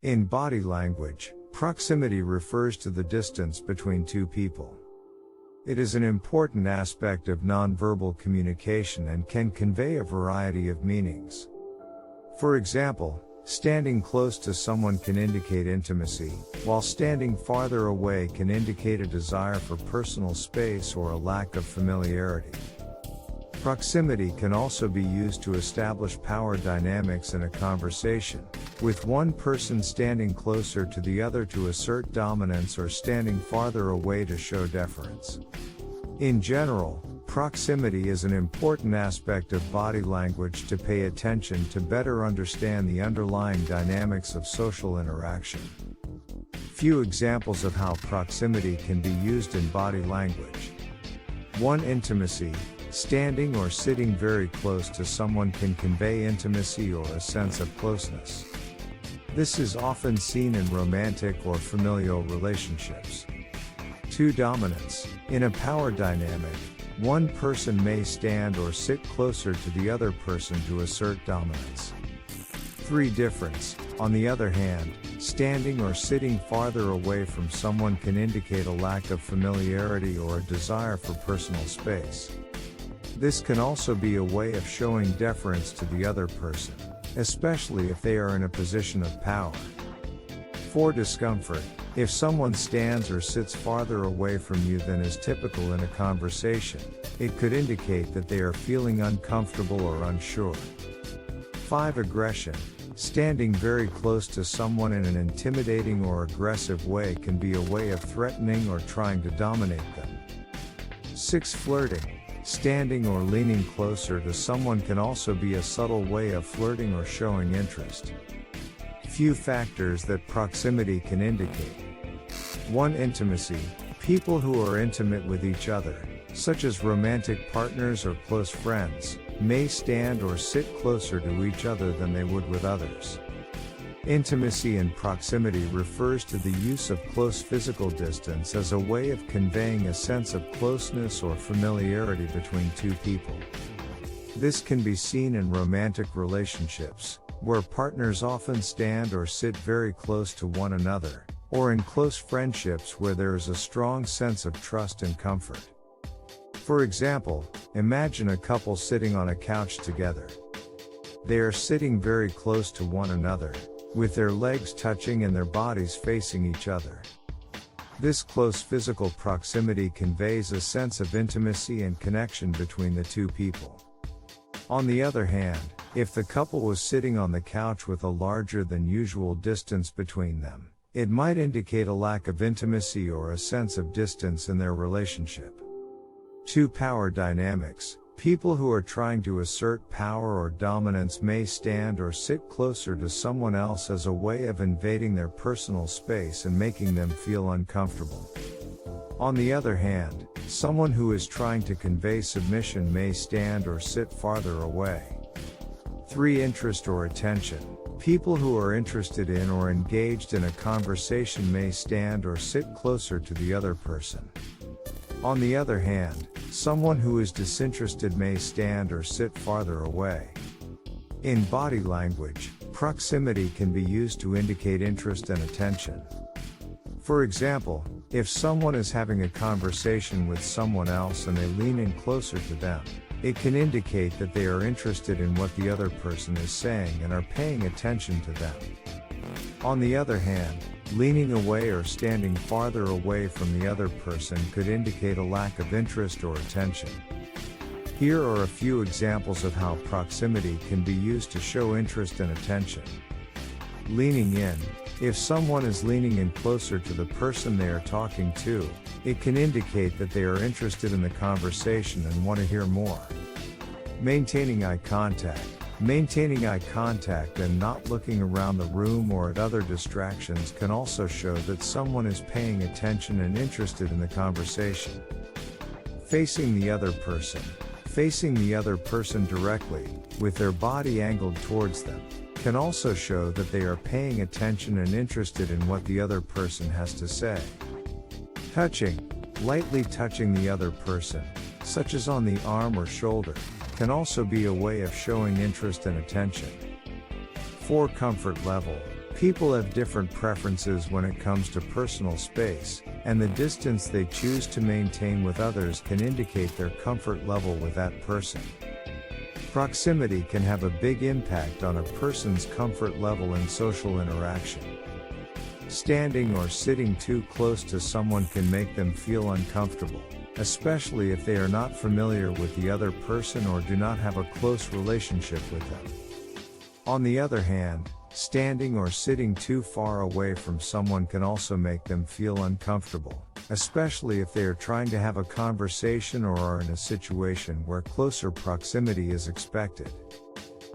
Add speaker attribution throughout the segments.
Speaker 1: In body language, proximity refers to the distance between two people. It is an important aspect of nonverbal communication and can convey a variety of meanings. For example, standing close to someone can indicate intimacy, while standing farther away can indicate a desire for personal space or a lack of familiarity. Proximity can also be used to establish power dynamics in a conversation, with one person standing closer to the other to assert dominance or standing farther away to show deference. In general, proximity is an important aspect of body language to pay attention to better understand the underlying dynamics of social interaction. Few examples of how proximity can be used in body language. 1. Intimacy. Standing or sitting very close to someone can convey intimacy or a sense of closeness. This is often seen in romantic or familial relationships. 2. Dominance. In a power dynamic, one person may stand or sit closer to the other person to assert dominance. 3. Difference. On the other hand, standing or sitting farther away from someone can indicate a lack of familiarity or a desire for personal space. This can also be a way of showing deference to the other person, especially if they are in a position of power. 4. Discomfort. If someone stands or sits farther away from you than is typical in a conversation, it could indicate that they are feeling uncomfortable or unsure. 5. Aggression. Standing very close to someone in an intimidating or aggressive way can be a way of threatening or trying to dominate them. 6. Flirting. Standing or leaning closer to someone can also be a subtle way of flirting or showing interest. Few factors that proximity can indicate. 1. Intimacy. People who are intimate with each other, such as romantic partners or close friends, may stand or sit closer to each other than they would with others. Intimacy and proximity refers to the use of close physical distance as a way of conveying a sense of closeness or familiarity between two people. This can be seen in romantic relationships, where partners often stand or sit very close to one another, or in close friendships where there is a strong sense of trust and comfort. For example, imagine a couple sitting on a couch together. They are sitting very close to one another, with their legs touching and their bodies facing each other. This close physical proximity conveys a sense of intimacy and connection between the two people. On the other hand, if the couple was sitting on the couch with a larger than usual distance between them, it might indicate a lack of intimacy or a sense of distance in their relationship. 2. Power dynamics. People who are trying to assert power or dominance may stand or sit closer to someone else as a way of invading their personal space and making them feel uncomfortable. On the other hand, someone who is trying to convey submission may stand or sit farther away. 3. Interest or attention. People who are interested in or engaged in a conversation may stand or sit closer to the other person. On the other hand, someone who is disinterested may stand or sit farther away. In body language, proximity can be used to indicate interest and attention. For example, if someone is having a conversation with someone else and they lean in closer to them, it can indicate that they are interested in what the other person is saying and are paying attention to them. On the other hand, leaning away or standing farther away from the other person could indicate a lack of interest or attention. Here are a few examples of how proximity can be used to show interest and attention. Leaning in. If someone is leaning in closer to the person they are talking to, it can indicate that they are interested in the conversation and want to hear more. Maintaining eye contact. Maintaining eye contact and not looking around the room or at other distractions can also show that someone is paying attention and interested in the conversation. Facing the other person. Facing the other person directly, with their body angled towards them, can also show that they are paying attention and interested in what the other person has to say. Touching. Lightly touching the other person, such as on the arm or shoulder, can also be a way of showing interest and attention. 4. Comfort level. People have different preferences when it comes to personal space, and the distance they choose to maintain with others can indicate their comfort level with that person. Proximity can have a big impact on a person's comfort level in social interaction. Standing or sitting too close to someone can make them feel uncomfortable, especially if they are not familiar with the other person or do not have a close relationship with them. On the other hand, standing or sitting too far away from someone can also make them feel uncomfortable, especially if they are trying to have a conversation or are in a situation where closer proximity is expected.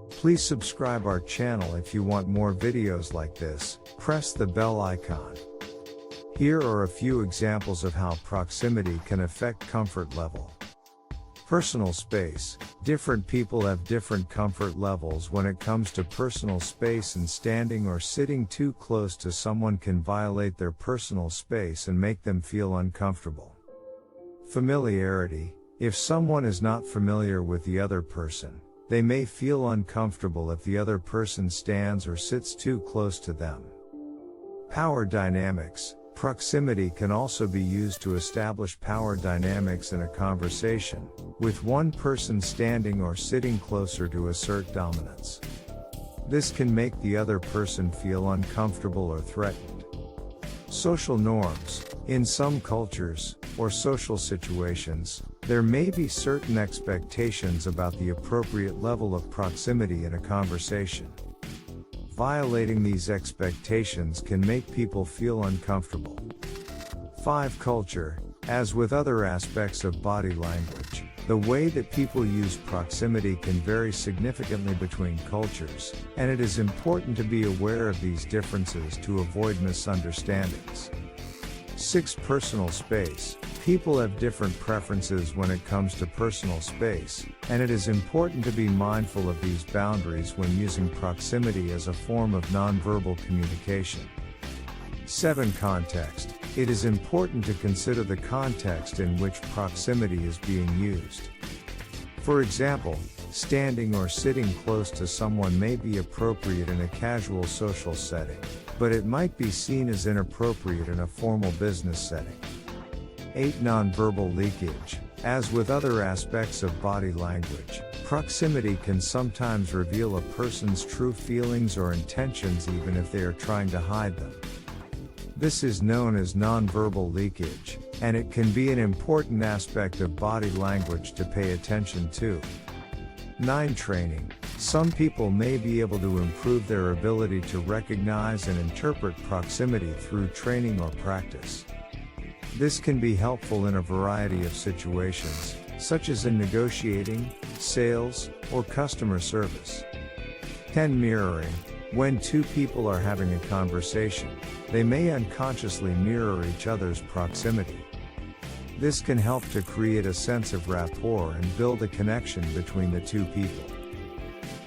Speaker 1: Please subscribe our channel if you want more videos like this. Press the bell icon. Here are a few examples of how proximity can affect comfort level. Personal space. Different people have different comfort levels when it comes to personal space, and standing or sitting too close to someone can violate their personal space and make them feel uncomfortable. Familiarity. If someone is not familiar with the other person, they may feel uncomfortable if the other person stands or sits too close to them. Power dynamics. Proximity can also be used to establish power dynamics in a conversation, with one person standing or sitting closer to assert dominance. This can make the other person feel uncomfortable or threatened. Social norms. In some cultures, or social situations, there may be certain expectations about the appropriate level of proximity in a conversation. Violating these expectations can make people feel uncomfortable. 5. Culture. As with other aspects of body language, the way that people use proximity can vary significantly between cultures, and it is important to be aware of these differences to avoid misunderstandings. 6. Personal space. People have different preferences when it comes to personal space, and it is important to be mindful of these boundaries when using proximity as a form of nonverbal communication. 7. Context. It is important to consider the context in which proximity is being used. For example, standing or sitting close to someone may be appropriate in a casual social setting, but it might be seen as inappropriate in a formal business setting. 8. Nonverbal leakage. As with other aspects of body language, proximity can sometimes reveal a person's true feelings or intentions even if they are trying to hide them. This is known as nonverbal leakage, and it can be an important aspect of body language to pay attention to. 9. Training. Some people may be able to improve their ability to recognize and interpret proximity through training or practice. This can be helpful in a variety of situations, such as in negotiating, sales, or customer service. 10. Mirroring. When two people are having a conversation, they may unconsciously mirror each other's proximity. This can help to create a sense of rapport and build a connection between the two people.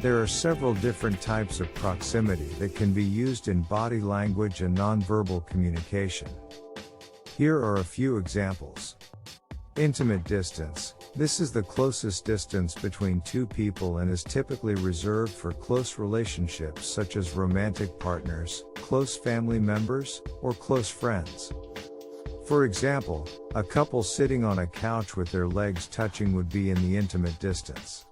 Speaker 1: There are several different types of proximity that can be used in body language and nonverbal communication. Here are a few examples. Intimate distance. This is the closest distance between two people and is typically reserved for close relationships such as romantic partners, close family members, or close friends. For example, a couple sitting on a couch with their legs touching would be in the intimate distance.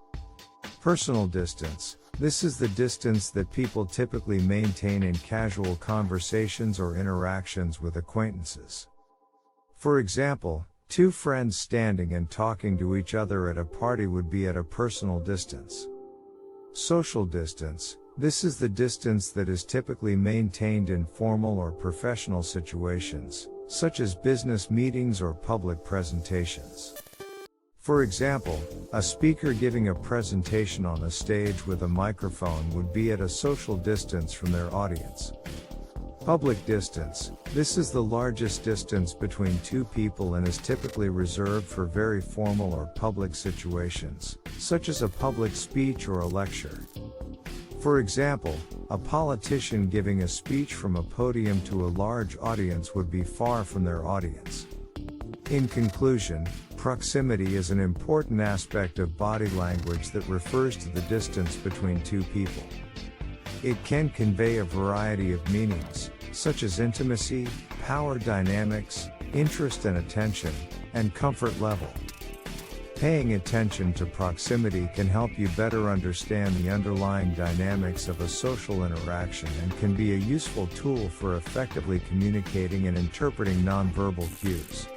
Speaker 1: Personal distance. This is the distance that people typically maintain in casual conversations or interactions with acquaintances. For example, two friends standing and talking to each other at a party would be at a personal distance. Social distance. This is the distance that is typically maintained in formal or professional situations, such as business meetings or public presentations. For example, a speaker giving a presentation on a stage with a microphone would be at a social distance from their audience. Public distance. This is the largest distance between two people and is typically reserved for very formal or public situations, such as a public speech or a lecture. For example, a politician giving a speech from a podium to a large audience would be far from their audience. In conclusion, proximity is an important aspect of body language that refers to the distance between two people. It can convey a variety of meanings, such as intimacy, power dynamics, interest and attention, and comfort level. Paying attention to proximity can help you better understand the underlying dynamics of a social interaction and can be a useful tool for effectively communicating and interpreting nonverbal cues.